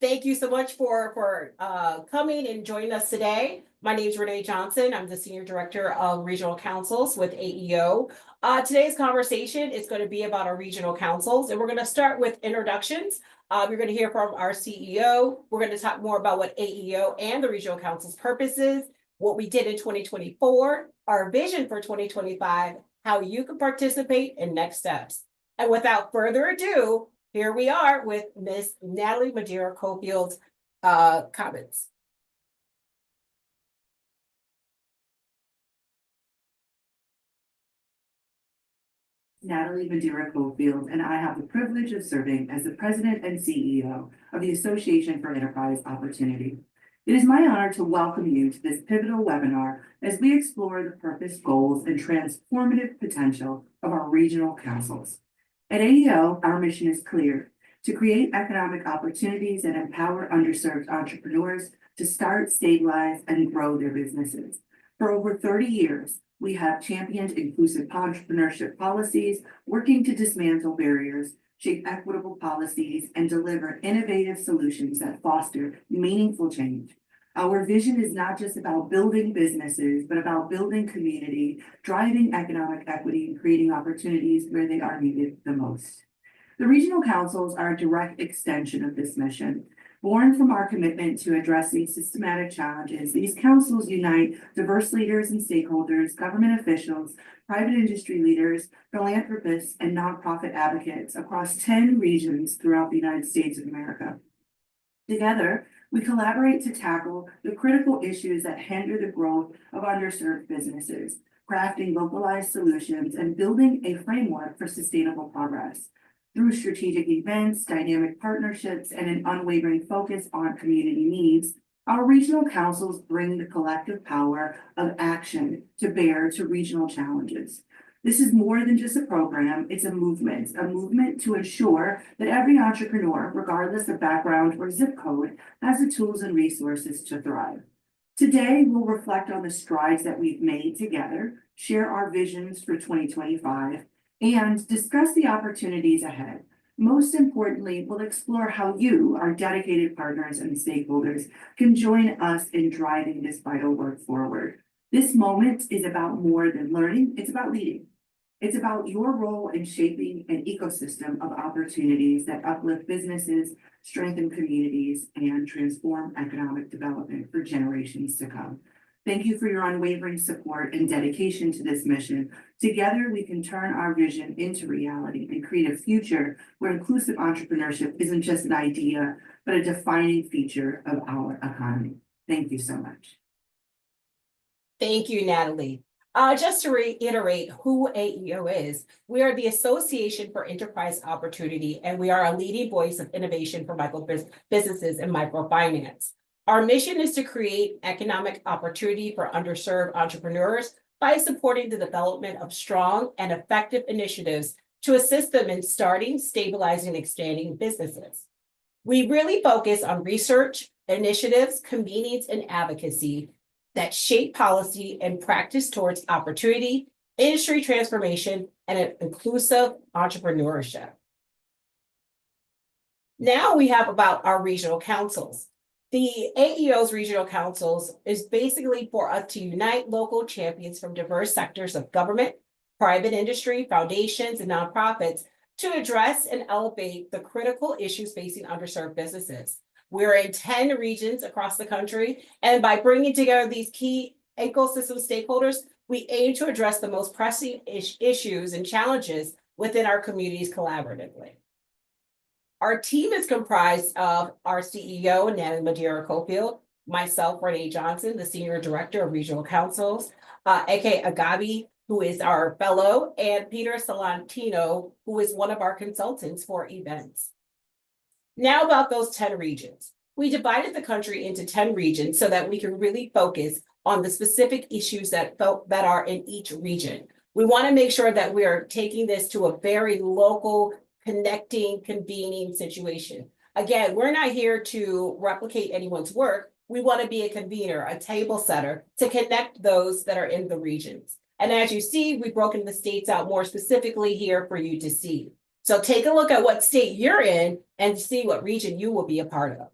Thank you so much for coming and joining us today. My name is Renee Johnson. I'm the Senior Director of Regional Councils with AEO. Today's conversation is going to be about our regional councils, and we're going to start with introductions. You're going to hear from our CEO. We're going to talk more about what AEO and the regional council's purpose is, what we did in 2024, our vision for 2025, how you can participate, and next steps. And without further ado, here we are with Ms. Natalie Madeira-Cofield's comments. Natalie Madeira-Cofield, and I have the privilege of serving as the President and CEO of the Association for Enterprise Opportunity. It is my honor to welcome you to this pivotal webinar as we explore the purpose, goals, and transformative potential of our regional councils. At AEO, our mission is clear: to create economic opportunities and empower underserved entrepreneurs to start, stabilize, and grow their businesses. For over 30 years, we have championed inclusive entrepreneurship policies, working to dismantle barriers, shape equitable policies, and deliver innovative solutions that foster meaningful change. Our vision is not just about building businesses, but about building community, driving economic equity, and creating opportunities where they are needed the most. The regional councils are a direct extension of this mission. Born from our commitment to addressing systematic challenges, these councils unite diverse leaders and stakeholders, government officials, private industry leaders, philanthropists, and nonprofit advocates across 10 regions throughout the United States of America. Together, we collaborate to tackle the critical issues that hinder the growth of underserved businesses, crafting localized solutions and building a framework for sustainable progress. Through strategic events, dynamic partnerships, and an unwavering focus on community needs, our regional councils bring the collective power of action to bear to regional challenges. This is more than just a program, it's a movement to ensure that every entrepreneur, regardless of background or zip code, has the tools and resources to thrive. Today, we'll reflect on the strides that we've made together, share our visions for 2025, and discuss the opportunities ahead. Most importantly, we'll explore how you, our dedicated partners and stakeholders, can join us in driving this vital work forward. This moment is about more than learning, it's about leading. It's about your role in shaping an ecosystem of opportunities that uplift businesses, strengthen communities, and transform economic development for generations to come. Thank you for your unwavering support and dedication to this mission. Together, we can turn our vision into reality and create a future where inclusive entrepreneurship isn't just an idea, but a defining feature of our economy. Thank you so much. Thank you, Natalie. Just to reiterate who AEO is, we are the Association for Enterprise Opportunity, and we are a leading voice of innovation for micro businesses and microfinance. Our mission is to create economic opportunity for underserved entrepreneurs by supporting the development of strong and effective initiatives to assist them in starting, stabilizing, and expanding businesses. We really focus on research, initiatives, convenience, and advocacy that shape policy and practice towards opportunity, industry transformation, and an inclusive entrepreneurship. Now we have about our regional councils. The AEO's regional councils is basically for us to unite local champions from diverse sectors of government, private industry, foundations, and nonprofits to address and elevate the critical issues facing underserved businesses. We're in 10 regions across the country, and by bringing together these key ecosystem stakeholders, we aim to address the most pressing issues and challenges within our communities collaboratively. Our team is comprised of our CEO, Natalie Madeira-Cofield, myself, Renee Johnson, the Senior Director of Regional Councils, Eke Agabi, who is our fellow, and Peter Salantino, who is one of our consultants for events. Now about those 10 regions. We divided the country into 10 regions so that we can really focus on the specific issues that are in each region. We want to make sure that we are taking this to a very local, connecting, convening situation. Again, we're not here to replicate anyone's work. We want to be a convener, a table setter to connect those that are in the regions. And as you see, we've broken the states out more specifically here for you to see. So take a look at what state you're in and see what region you will be a part of.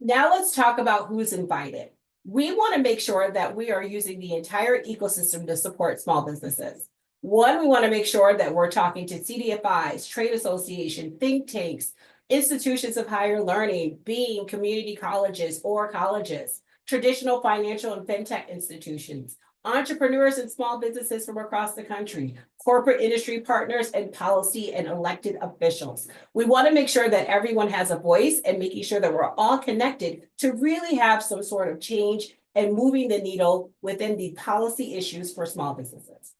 Now let's talk about who's invited. We want to make sure that we are using the entire ecosystem to support small businesses. One, we want to make sure that we're talking to CDFIs, trade association, think tanks, institutions of higher learning, being community colleges or colleges, traditional financial and fintech institutions, entrepreneurs and small businesses from across the country, corporate industry partners, and policy and elected officials. We want to make sure that everyone has a voice and making sure that we're all connected to really have some sort of change and moving the needle within the policy issues for small businesses.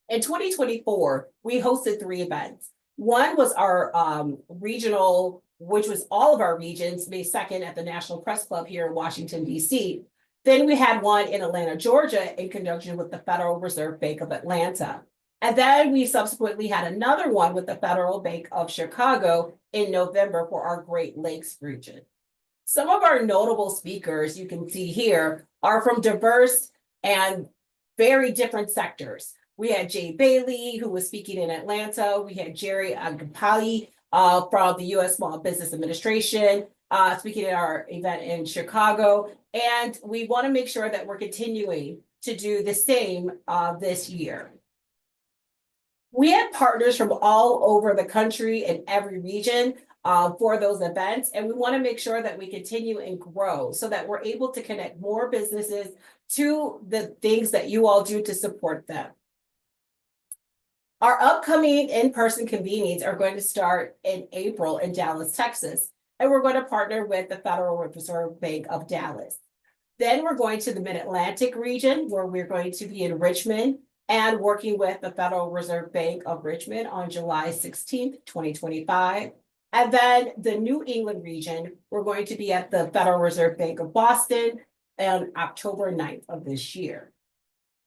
In 2024, we hosted 3 events. One was our regional, which was all of our regions, May 2nd at the National Press Club here in Washington, D.C. Then we had one in Atlanta, Georgia, in conjunction with the Federal Reserve Bank of Atlanta. And then we subsequently had another one with the Federal Bank of Chicago in November for our Great Lakes region. Some of our notable speakers you can see here are from diverse and very different sectors. We had Jay Bailey, who was speaking in Atlanta. We had Jerry Agapali from the U.S. Small Business Administration, speaking at our event in Chicago. And we want to make sure that we're continuing to do the same this year. We had partners from all over the country and every region for those events. And we want to make sure that we continue and grow so that we're able to connect more businesses to the things that you all do to support them. Our upcoming in-person convenings are going to start in April in Dallas, Texas, and we're going to partner with the Federal Reserve Bank of Dallas. Then we're going to the Mid-Atlantic region, where we're going to be in Richmond and working with the Federal Reserve Bank of Richmond on July 16th, 2025. And then the New England region, we're going to be at the Federal Reserve Bank of Boston on October 9th of this year.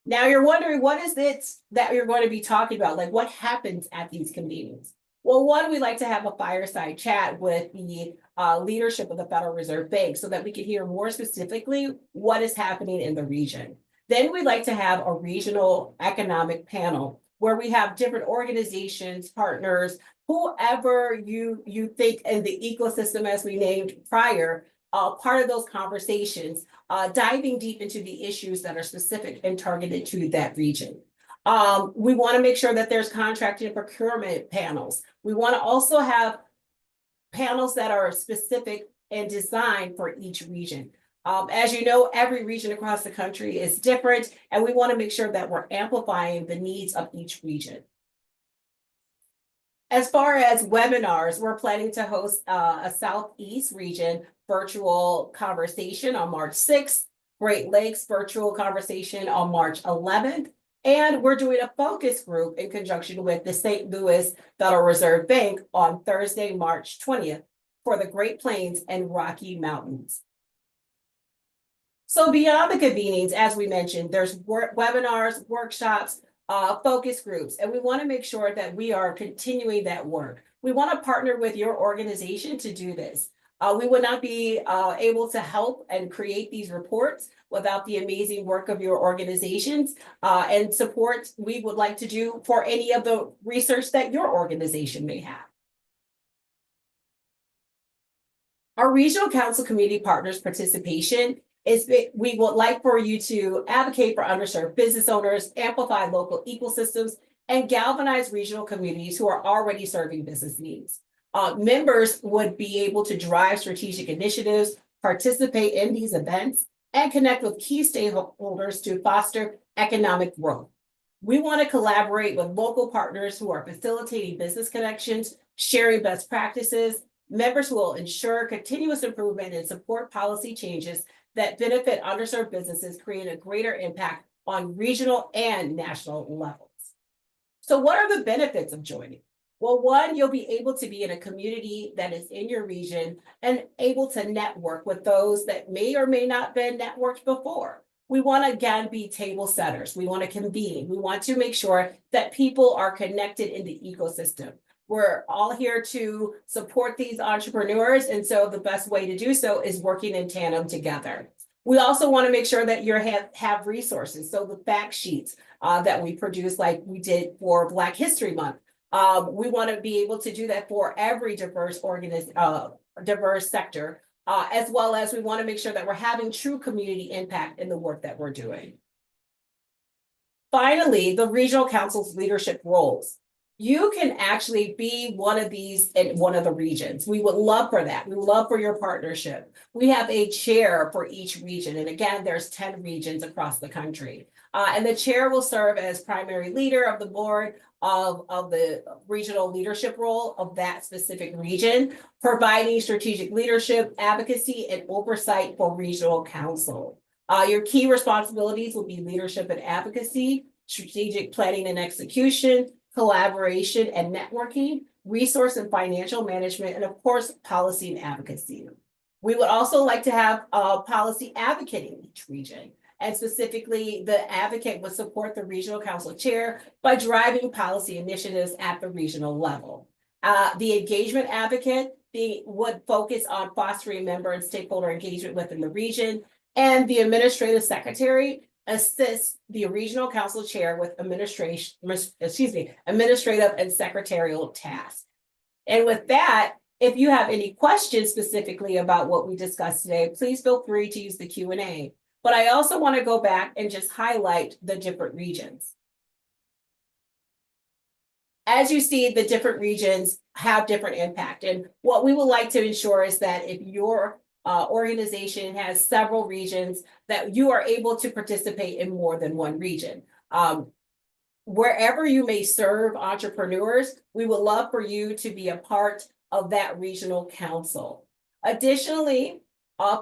Now you're wondering, what is it that you're going to be talking about? Like, what happens at these convenings? Well, one, we like to have a fireside chat with the leadership of the Federal Reserve Bank so that we can hear more specifically what is happening in the region. Then we'd like to have a regional economic panel where we have different organizations, partners, whoever you think in the ecosystem, as we named prior, part of those conversations, diving deep into the issues that are specific and targeted to that region. We want to make sure that there's contracting and procurement panels. We want to also have panels that are specific and designed for each region. As you know, every region across the country is different, and we want to make sure that we're amplifying the needs of each region. As far as webinars, we're planning to host a Southeast region virtual conversation on March 6th, Great Lakes virtual conversation on March 11th, and we're doing a focus group in conjunction with the St. Louis Federal Reserve Bank on Thursday, March 20th for the Great Plains and Rocky Mountains. So beyond the convenings, as we mentioned, there's webinars, workshops, focus groups, and we want to make sure that we are continuing that work. We want to partner with your organization to do this. We would not be able to help and create these reports without the amazing work of your organizations and support we would like to do for any of the research that your organization may have. Our regional council community partners participation is we would like for you to advocate for underserved business owners, amplify local ecosystems, and galvanize regional communities who are already serving business needs. Members would be able to drive strategic initiatives, participate in these events, and connect with key stakeholders to foster economic growth. We want to collaborate with local partners who are facilitating business connections, sharing best practices, members who will ensure continuous improvement and support policy changes that benefit underserved businesses, create a greater impact on regional and national levels. So what are the benefits of joining? Well, one, you'll be able to be in a community that is in your region and able to network with those that may or may not have been networked before. We want to, again, be table setters. We want to convene. We want to make sure that people are connected in the ecosystem. We're all here to support these entrepreneurs, and so the best way to do so is working in tandem together. We also want to make sure that you have resources. So the fact sheets that we produce, like we did for Black History Month, we want to be able to do that for every diverse sector, as well as we want to make sure that we're having true community impact in the work that we're doing. Finally, the regional council's leadership roles. You can actually be one of these in one of the regions. We would love for that. We would love for your partnership. We have a chair for each region. And again, there's 10 regions across the country. And the chair will serve as primary leader of the board of the regional leadership role of that specific region, providing strategic leadership, advocacy, and oversight for regional council. Your key responsibilities will be leadership and advocacy, strategic planning and execution, collaboration and networking, resource and financial management, and of course, policy and advocacy. We would also like to have a policy advocate in each region. And specifically, the advocate would support the regional council chair by driving policy initiatives at the regional level. The engagement advocate would focus on fostering member and stakeholder engagement within the region. And the administrative secretary assists the regional council chair with administrative and secretarial tasks. And with that, if you have any questions specifically about what we discussed today, please feel free to use the Q&A. But I also want to go back and just highlight the different regions. As you see, the different regions have different impact. And what we would like to ensure is that if your organization has several regions, that you are able to participate in more than one region. Wherever you may serve entrepreneurs, we would love for you to be a part of that regional council. Additionally,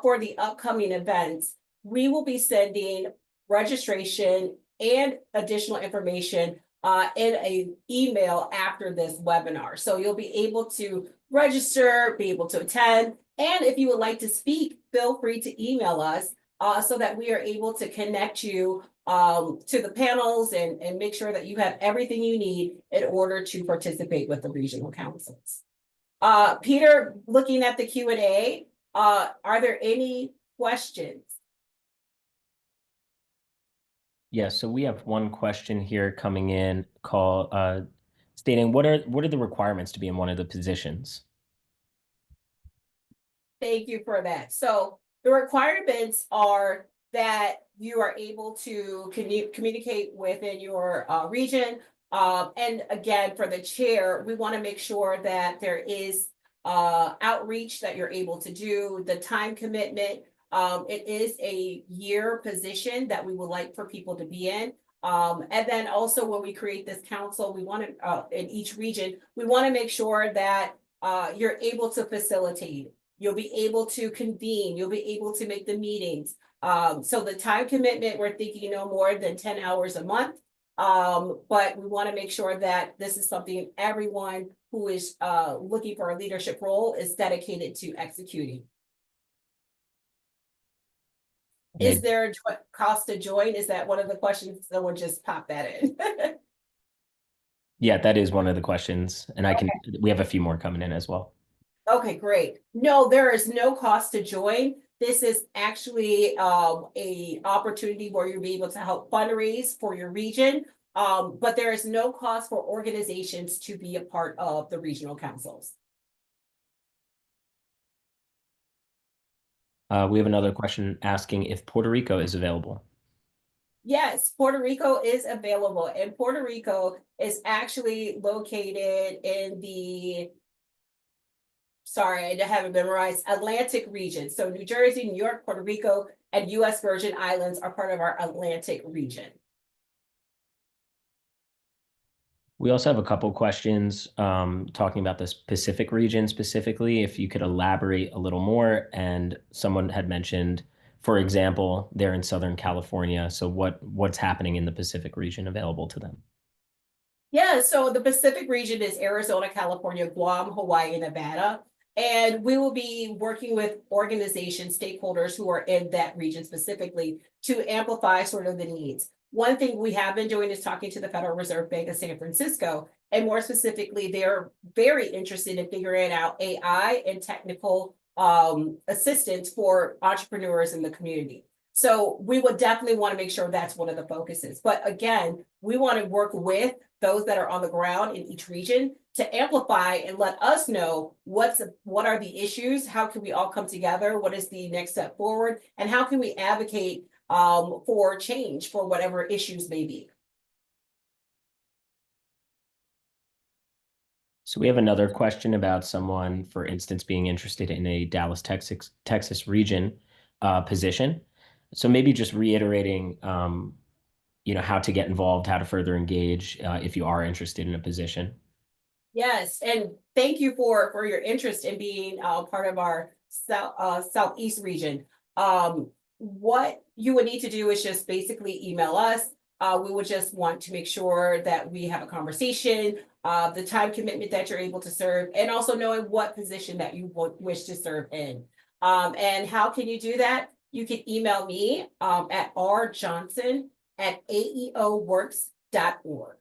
for the upcoming events, we will be sending registration and additional information in an email after this webinar. So you'll be able to register, be able to attend, and if you would like to speak, feel free to email us so that we are able to connect you to the panels and make sure that you have everything you need in order to participate with the regional councils. Peter, looking at the Q&A, are there any questions? Yes, so we have one question here coming in stating what are the requirements to be in one of the positions? Thank you for that. So the requirements are that you are able to communicate within your region. And again, for the chair, we want to make sure that there is outreach that you're able to do, the time commitment. It is a year position that we would like for people to be in. And then also when we create this council, we want to, in each region, we want to make sure that you're able to facilitate. You'll be able to convene, you'll be able to make the meetings. So the time commitment, we're thinking no more than 10 hours a month. But we want to make sure that this is something everyone who is looking for a leadership role is dedicated to executing. Okay. Is there a cost to join? Is that one of the questions? Someone just popped that in. Yeah, that is one of the questions. And we have a few more coming in as well. Okay, great. No, there is no cost to join. This is actually a opportunity where you'll be able to help fundraise for your region. But there is no cost for organizations to be a part of the regional councils. We have another question asking if Puerto Rico is available. Yes, Puerto Rico is available, and Puerto Rico is actually located in the, sorry, I haven't memorized, Atlantic region. So New Jersey, New York, Puerto Rico, and US Virgin Islands are part of our Atlantic region. We also have a couple questions talking about the Pacific region specifically, if you could elaborate a little more. And someone had mentioned, for example, they're in Southern California. So what's happening in the Pacific region available to them? Yeah, so the Pacific region is Arizona, California, Guam, Hawaii, and Nevada. And we will be working with organizations, stakeholders who are in that region specifically to amplify sort of the needs. One thing we have been doing is talking to the Federal Reserve Bank of San Francisco, and more specifically, they're very interested in figuring out AI and technical assistance for entrepreneurs in the community. So we would definitely want to make sure that's one of the focuses. But again, we want to work with those that are on the ground in each region to amplify and let us know what are the issues, how can we all come together, what is the next step forward, and how can we advocate for change for whatever issues may be. So we have another question about someone, for instance, being interested in a Dallas, Texas region position. So maybe just reiterating, how to get involved, how to further engage if you are interested in a position. Yes, and thank you for your interest in being part of our southeast region. What you would need to do is just basically email us. We would just want to make sure that we have a conversation, the time commitment that you're able to serve, and also knowing what position that you would wish to serve in. And how can you do that? You can email me at rjohnson@aeoworks.org.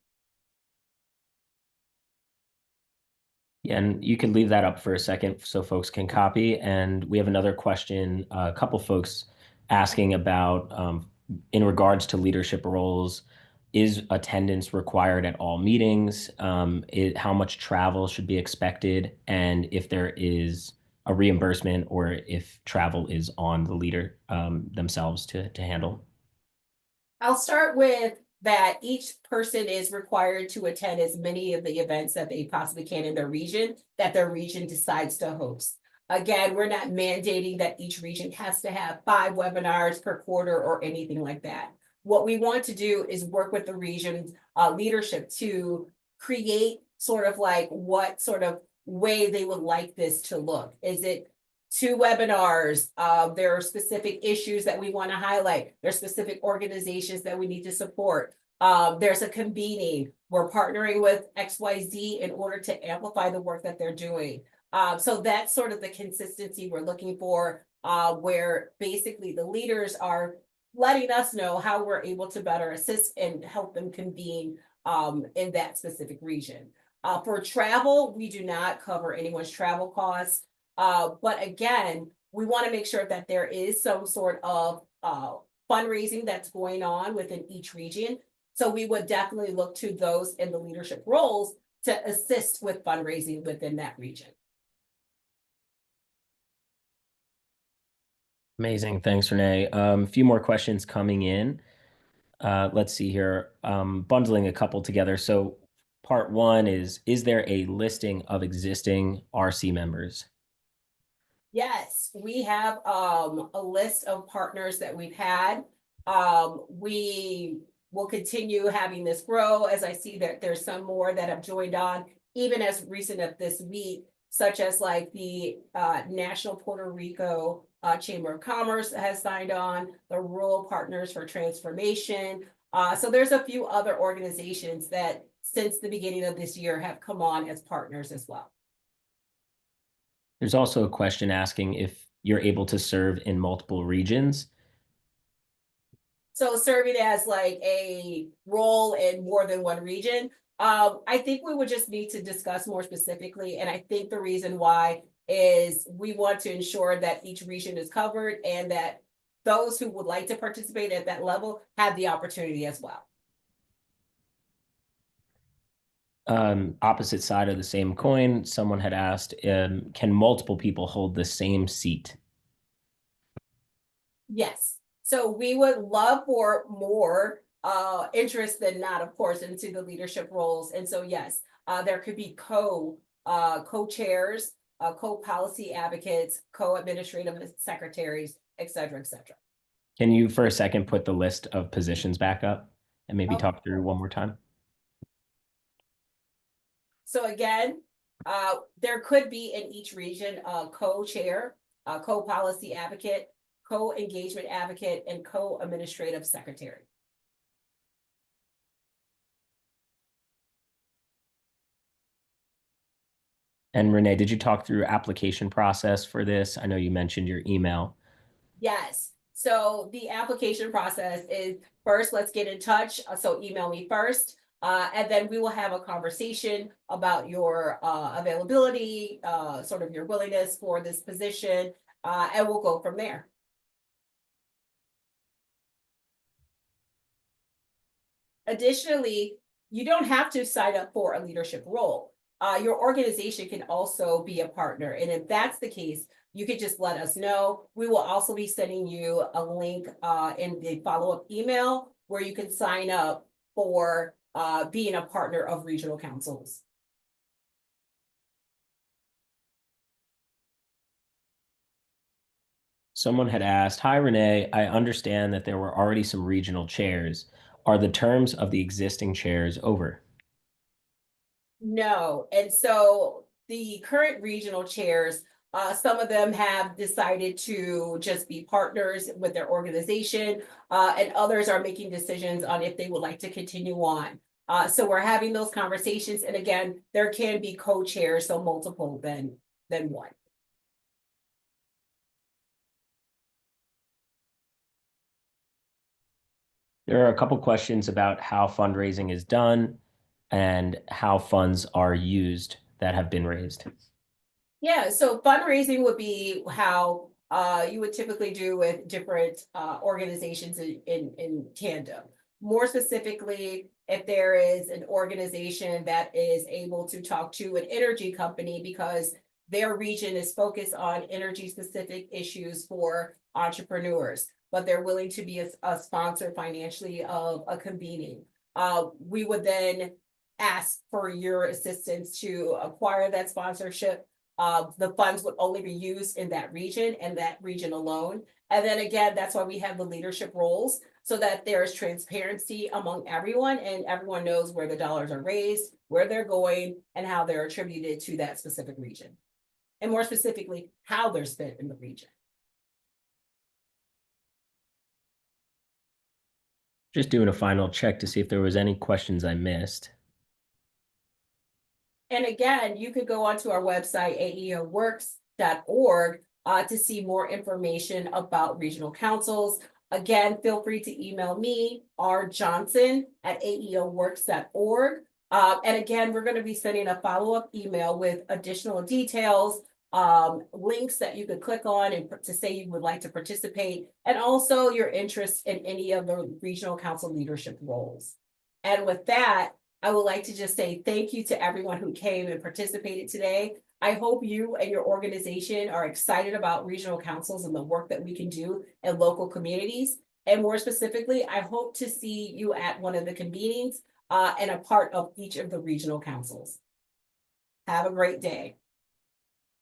Yeah, and you could leave that up for a second so folks can copy. And we have another question, a couple folks asking about, in regards to leadership roles, is attendance required at all meetings? How much travel should be expected? And if there is a reimbursement or if travel is on the leader themselves to handle? I'll start with that each person is required to attend as many of the events that they possibly can in their region that their region decides to host. Again, we're not mandating that each region has to have 5 webinars per quarter or anything like that. What we want to do is work with the region's leadership to create sort of like what sort of way they would like this to look. Is it 2 webinars? There are specific issues that we want to highlight. There's specific organizations that we need to support. There's a convening. We're partnering with XYZ in order to amplify the work that they're doing. So that's sort of the consistency we're looking for, where basically the leaders are letting us know how we're able to better assist and help them convene in that specific region. For travel, we do not cover anyone's travel costs. But again, we want to make sure that there is some sort of fundraising that's going on within each region. So we would definitely look to those in the leadership roles to assist with fundraising within that region. Amazing. Thanks, Renee. A few more questions coming in. Let's see here. Bundling a couple together. So part one is there a listing of existing RC members? Yes, we have a list of partners that we've had. We will continue having this grow as I see that there's some more that have joined on, even as recent of this week, such as like the National Puerto Rico Chamber of Commerce has signed on, the Rural Partners for Transformation. So there's a few other organizations that since the beginning of this year have come on as partners as well. There's also a question asking if you're able to serve in multiple regions. So serving as like a role in more than one region. I think we would just need to discuss more specifically. And I think the reason why is we want to ensure that each region is covered and that those who would like to participate at that level have the opportunity as well. Opposite side of the same coin, someone had asked, can multiple people hold the same seat? Yes. So we would love for more interest than not, of course, into the leadership roles. And so, yes, there could be co-chairs, co-policy advocates, co-administrative secretaries, et cetera, et cetera. Can you, for a second, put the list of positions back up and maybe Okay. talk through one more time? So again, there could be in each region a co-chair, a co-policy advocate, co-engagement advocate, and co-administrative secretary. And Renee, did you talk through application process for this? I know you mentioned your email. Yes. So the application process is first, let's get in touch. So email me first. And then we will have a conversation about your availability, sort of your willingness for this position, and we'll go from there. Additionally, you don't have to sign up for a leadership role. Your organization can also be a partner. And if that's the case, you could just let us know. We will also be sending you a link in the follow-up email where you can sign up for being a partner of regional councils. Someone had asked, "Hi, Renee. I understand that there were already some regional chairs. Are the terms of the existing chairs over?" No, and so the current regional chairs, some of them have decided to just be partners with their organization, and others are making decisions on if they would like to continue on. So we're having those conversations, and again, there can be co-chairs, so multiple than one. There are a couple questions about how fundraising is done and how funds are used that have been raised. Yeah, so fundraising would be how you would typically do with different organizations in tandem. More specifically, if there is an organization that is able to talk to an energy company because their region is focused on energy specific issues for entrepreneurs, but they're willing to be a sponsor financially of a convening. We would then ask for your assistance to acquire that sponsorship. The funds would only be used in that region and that region alone. And then again, that's why we have the leadership roles so that there is transparency among everyone and everyone knows where the dollars are raised, where they're going, and how they're attributed to that specific region. And more specifically, how they're spent in the region. Just doing a final check to see if there was any questions I missed. And again, you could go onto our website, aeoworks.org, to see more information about regional councils. Again, feel free to email me, rjohnson@aeoworks.org. And again, we're going to be sending a follow-up email with additional details, links that you could click on and to say you would like to participate, and also your interest in any of the regional council leadership roles. And with that, I would like to just say thank you to everyone who came and participated today. I hope you and your organization are excited about regional councils and the work that we can do in local communities. And more specifically, I hope to see you at one of the convenings and a part of each of the regional councils. Have a great day.